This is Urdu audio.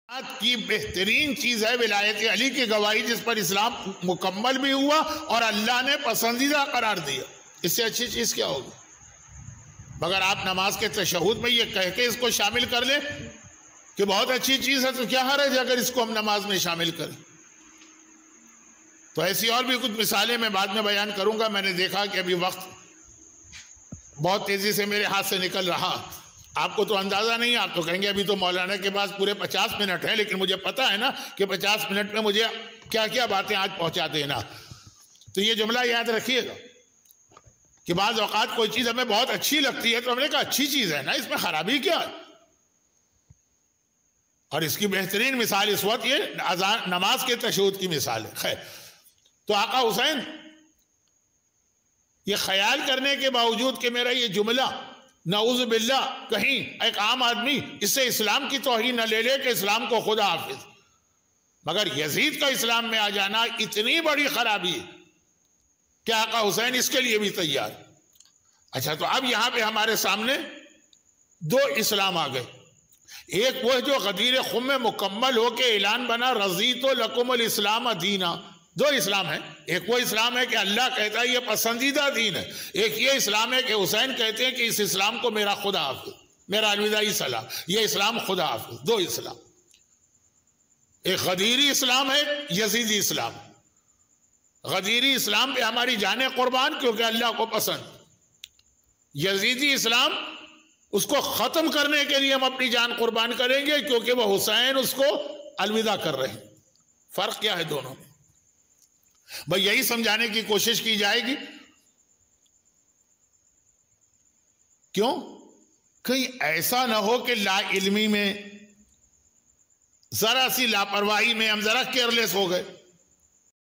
کی بہترین چیز ہے ولایت علی کی گواہی، جس پر اسلام مکمل بھی ہوا اور اللہ نے پسندیدہ قرار دیا۔ اس سے اچھی چیز کیا ہوگی؟ مگر آپ نماز کے تشہد میں یہ کہہ کے اس کو شامل کر لیں کہ بہت اچھی چیز ہے، تو کیا حرج ہے اگر اس کو ہم نماز میں شامل کریں؟ تو ایسی اور بھی کچھ مثالیں میں بعد میں بیان کروں گا۔ میں نے دیکھا کہ ابھی وقت بہت تیزی سے میرے ہاتھ سے نکل رہا، آپ کو تو اندازہ نہیں، آپ تو کہیں گے ابھی تو مولانا کے پاس پورے 50 منٹ ہیں، لیکن مجھے پتا ہے نا کہ 50 منٹ میں مجھے کیا کیا باتیں آج پہنچا دینا۔ تو یہ جملہ یاد رکھیے گا کہ بعض اوقات کوئی چیز ہمیں بہت اچھی لگتی ہے تو ہم نے کہا اچھی چیز ہے نا، اس میں خرابی کیا ہے؟ اور اس کی بہترین مثال اس وقت یہ نماز کے تشہد کی مثال ہے۔ خیر، تو آقا حسین یہ خیال کرنے کے باوجود کہ میرا یہ جملہ نعوذ باللہ کہیں ایک عام آدمی اس سے اسلام کی توہین نہ لے لے کہ اسلام کو خدا حافظ، مگر یزید کا اسلام میں آ جانا اتنی بڑی خرابی ہے کہ آقا حسین اس کے لیے بھی تیار۔ اچھا، تو اب یہاں پہ ہمارے سامنے دو اسلام آ گئے۔ ایک وہ جو غدیر خم میں مکمل ہو کے اعلان بنا رضیت لکم الاسلام دینا، دو اسلام ہیں۔ ایک وہ اسلام ہے کہ اللہ کہتا ہے یہ پسندیدہ دین ہے، ایک یہ اسلام ہے کہ حسین کہتے ہیں کہ اس اسلام کو میرا خدا حافظ، میرا الوداعی سلام، یہ اسلام خدا حافظ۔ دو اسلام، ایک غدیری اسلام ہے، یزیدی اسلام۔ غدیری اسلام پہ ہماری جانیں قربان کیونکہ اللہ کو پسند، یزیدی اسلام اس کو ختم کرنے کے لیے ہم اپنی جان قربان کریں گے کیونکہ وہ حسین اس کو الوداع کر رہے ہیں۔ فرق کیا ہے دونوں میں؟ بھئی یہی سمجھانے کی کوشش کی جائے گی۔ کیوں؟ کہیں ایسا نہ ہو کہ لا علمی میں ذرا سی لاپرواہی میں ہم ذرا کیئرلیس ہو گئے